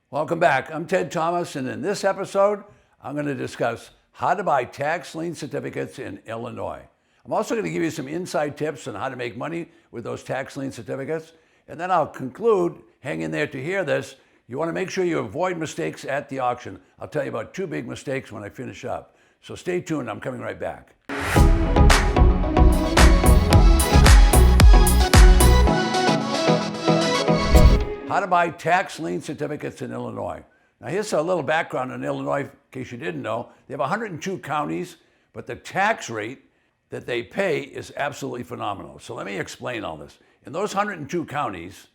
Welcome back. I'm Ted Thomas, and in this episode, I'm going to discuss how to buy tax lien certificates in Illinois. I'm also going to give you some inside tips on how to make money with those tax lien certificates. And then I'll conclude, hang in there to hear this. You want to make sure you avoid mistakes at the auction. I'll tell you about two big mistakes when I finish up. So stay tuned, I'm coming right back. How to buy tax lien certificates in Illinois. Now here's a little background on Illinois, in case you didn't know. They have 102 counties, but the tax rate that they pay is absolutely phenomenal. So let me explain all this. In those 102 counties,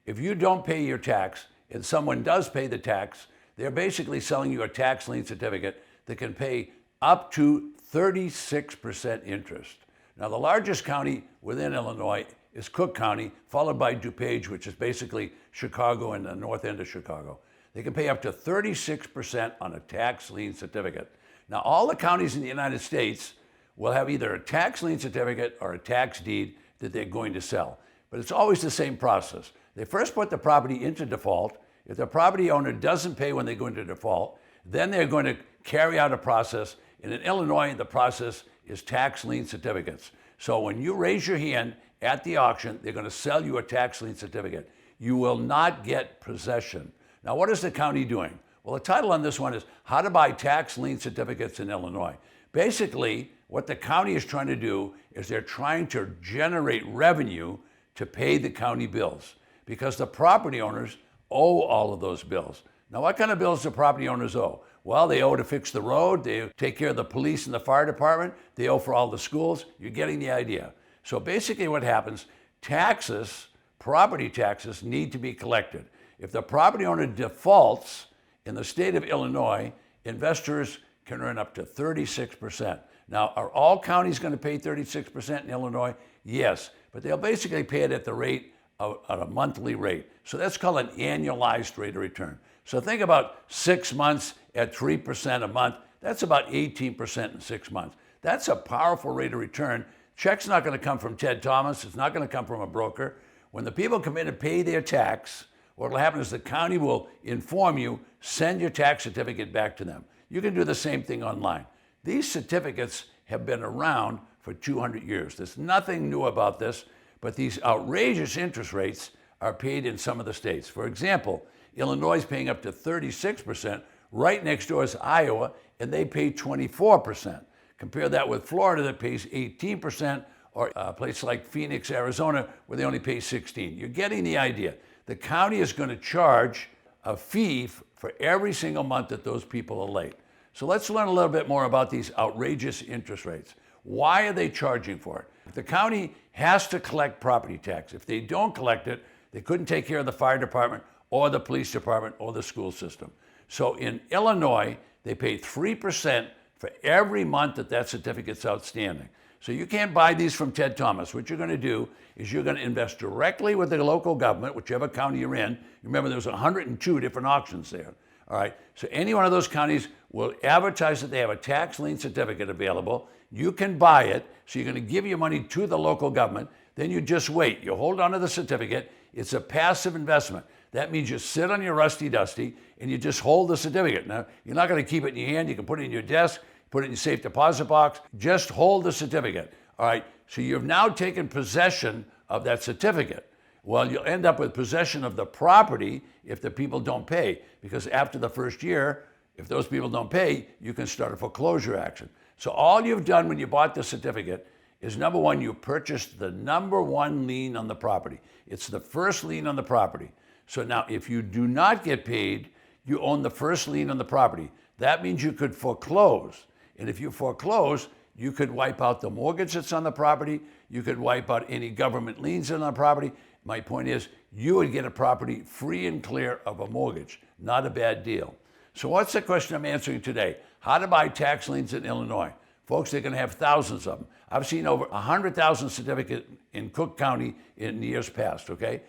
if you don't pay your tax and someone does pay the tax, they're basically selling you a tax lien certificate that can pay up to 36% interest. Now the largest county within Illinois is Cook County, followed by DuPage, which is basically Chicago and the north end of Chicago. They can pay up to 36% on a tax lien certificate. Now, all the counties in the United States will have either a tax lien certificate or a tax deed that they're going to sell. But it's always the same process. They first put the property into default. If the property owner doesn't pay when they go into default, then they're going to carry out a process. And in Illinois, the process is tax lien certificates. So when you raise your hand at the auction, they're going to sell you a tax lien certificate. You will not get possession. Now, what is the county doing? Well, the title on this one is How to Buy Tax Lien Certificates in Illinois. Basically, what the county is trying to do is they're trying to generate revenue to pay the county bills because the property owners owe all of those bills. Now, what kind of bills do property owners owe? Well, they owe to fix the road, they take care of the police and the fire department, they owe for all the schools. You're getting the idea. So basically what happens, taxes, property taxes need to be collected. If the property owner defaults in the state of Illinois, investors can earn up to 36%. Now, are all counties going to pay 36% in Illinois? Yes, but they'll basically pay it at the rate at a monthly rate. So that's called an annualized rate of return. So think about 6 months at 3% a month. That's about 18% in 6 months. That's a powerful rate of return. Check's not going to come from Ted Thomas. It's not going to come from a broker. When the people come in to pay their tax, what will happen is the county will inform you, send your tax certificate back to them. You can do the same thing online. These certificates have been around for 200 years. There's nothing new about this, but these outrageous interest rates are paid in some of the states. For example, Illinois is paying up to 36%. Right next door is Iowa, and they pay 24%. Compare that with Florida that pays 18%, or a place like Phoenix, Arizona, where they only pay 16%. You're getting the idea. The county is going to charge a fee for every single month that those people are late. So let's learn a little bit more about these outrageous interest rates. Why are they charging for it? The county has to collect property tax. If they don't collect it, they couldn't take care of the fire department or the police department or the school system. So in Illinois, they pay 3% for every month that that certificate's outstanding. So you can't buy these from Ted Thomas. What you're going to do is you're going to invest directly with the local government, whichever county you're in. Remember, there's 102 different auctions there. All right. So any one of those counties will advertise that they have a tax lien certificate available. You can buy it. So you're going to give your money to the local government. Then you just wait. You hold on to the certificate. It's a passive investment. That means you sit on your rusty dusty and you just hold the certificate. Now, you're not going to keep it in your hand. You can put it in your desk, put it in your safe deposit box. Just hold the certificate. All right. So you've now taken possession of that certificate. Well, you'll end up with possession of the property if the people don't pay, because after the first year, if those people don't pay, you can start a foreclosure action. So all you've done when you bought the certificate is, number one, you purchased the number one lien on the property. It's the first lien on the property. So now if you do not get paid, you own the first lien on the property. That means you could foreclose. And if you foreclose, you could wipe out the mortgage that's on the property. You could wipe out any government liens on the property. My point is, you would get a property free and clear of a mortgage. Not a bad deal. So what's the question I'm answering today? How to buy tax liens in Illinois? Folks, they're going to have thousands of them. I've seen over 100,000 certificates in Cook County in years past, okay?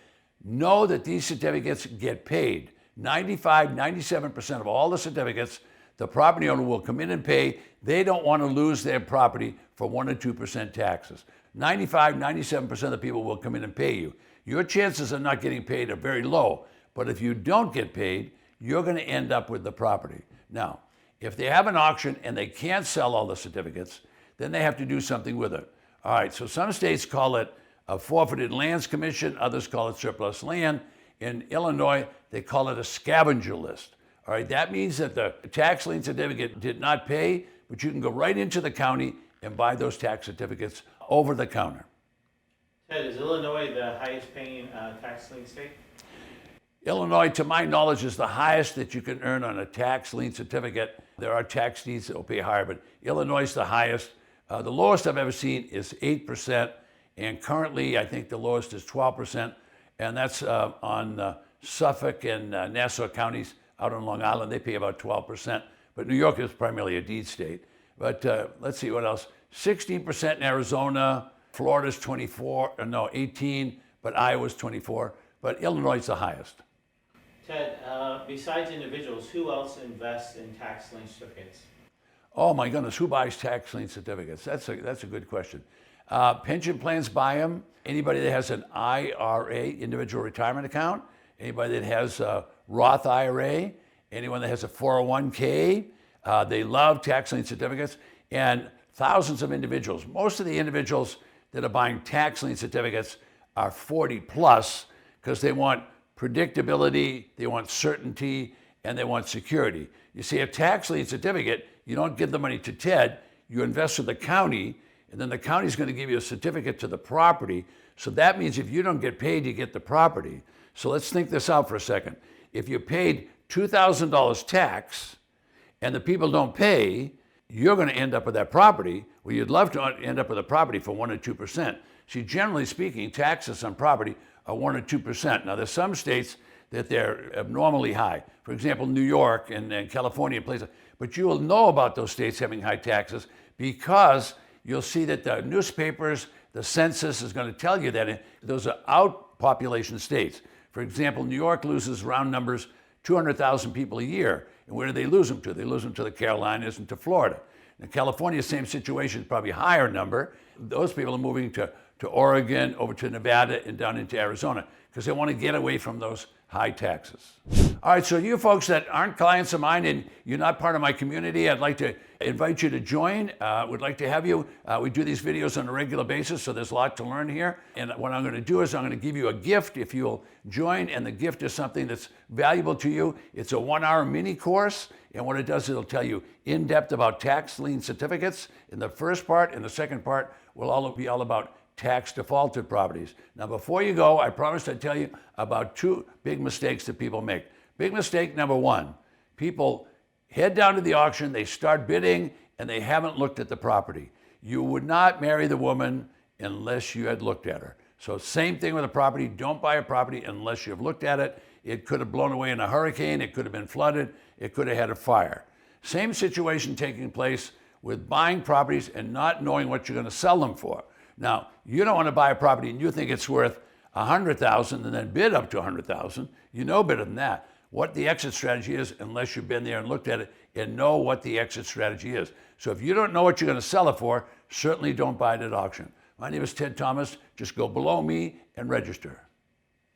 Know that these certificates get paid. 95, 97% of all the certificates, the property owner will come in and pay. They don't want to lose their property for 1 or 2% taxes. 95, 97% of the people will come in and pay you. Your chances of not getting paid are very low, but if you don't get paid, you're going to end up with the property. Now, if they have an auction and they can't sell all the certificates, then they have to do something with it. All right, so some states call it a forfeited lands commission, others call it surplus land. In Illinois, they call it a scavenger list. All right, that means that the tax lien certificate did not pay, but you can go right into the county and buy those tax certificates over the counter. Ted, is Illinois the highest paying tax lien state? Illinois, to my knowledge, is the highest that you can earn on a tax lien certificate. There are tax deeds that will pay higher, but Illinois is the highest. The lowest I've ever seen is 8%, and currently I think the lowest is 12%, and that's on Suffolk and Nassau counties out on Long Island. They pay about 12%, but New York is primarily a deed state. But let's see what else. 16% in Arizona, Florida's 18, but Iowa's 24, but Illinois is the highest. Ted, besides individuals, who else invests in tax lien certificates? Oh my goodness, who buys tax lien certificates? That's a good question. Pension plans buy them. Anybody that has an IRA, individual retirement account, anybody that has a Roth IRA, anyone that has a 401k, they love tax lien certificates, and thousands of individuals. Most of the individuals that are buying tax lien certificates are 40 plus because they want predictability, they want certainty, and they want security. You see, a tax lien certificate, you don't give the money to Ted, you invest with the county, and then the county's going to give you a certificate to the property. So that means if you don't get paid, you get the property. So let's think this out for a second. If you paid $2,000 tax and the people don't pay, you're going to end up with that property. Well, you'd love to end up with a property for 1 or 2%. See, generally speaking, taxes on property are 1 or 2%. Now, there's some states that they're abnormally high. For example, New York and California and places. But you will know about those states having high taxes because you'll see that the newspapers, the census is going to tell you that those are outpopulation states. For example, New York loses round numbers 200,000 people a year. And where do they lose them to? They lose them to the Carolinas and to Florida. In California, same situation, probably a higher number. Those people are moving to Oregon, over to Nevada, and down into Arizona because they want to get away from those high taxes. All right, so you folks that aren't clients of mine and you're not part of my community, I'd like to invite you to join. Would like to have you. We do these videos on a regular basis, so there's a lot to learn here. And what I'm going to do is I'm going to give you a gift if you'll join, and the gift is something that's valuable to you. It's a 1-hour mini course, and what it does, it'll tell you in depth about tax lien certificates in the first part, and the second part will be all about tax defaulted properties. Now, before you go, I promised I'd tell you about 2 big mistakes that people make. Big mistake number 1, people head down to the auction, they start bidding, and they haven't looked at the property. You would not marry the woman unless you had looked at her. So same thing with a property. Don't buy a property unless you've looked at it. It could have blown away in a hurricane. It could have been flooded. It could have had a fire. Same situation taking place with buying properties and not knowing what you're going to sell them for. Now, you don't want to buy a property and you think it's worth $100,000 and then bid up to $100,000. You know better than that what the exit strategy is unless you've been there and looked at it and know what the exit strategy is. So if you don't know what you're going to sell it for, certainly don't buy it at auction. My name is Ted Thomas. Just go below me and register.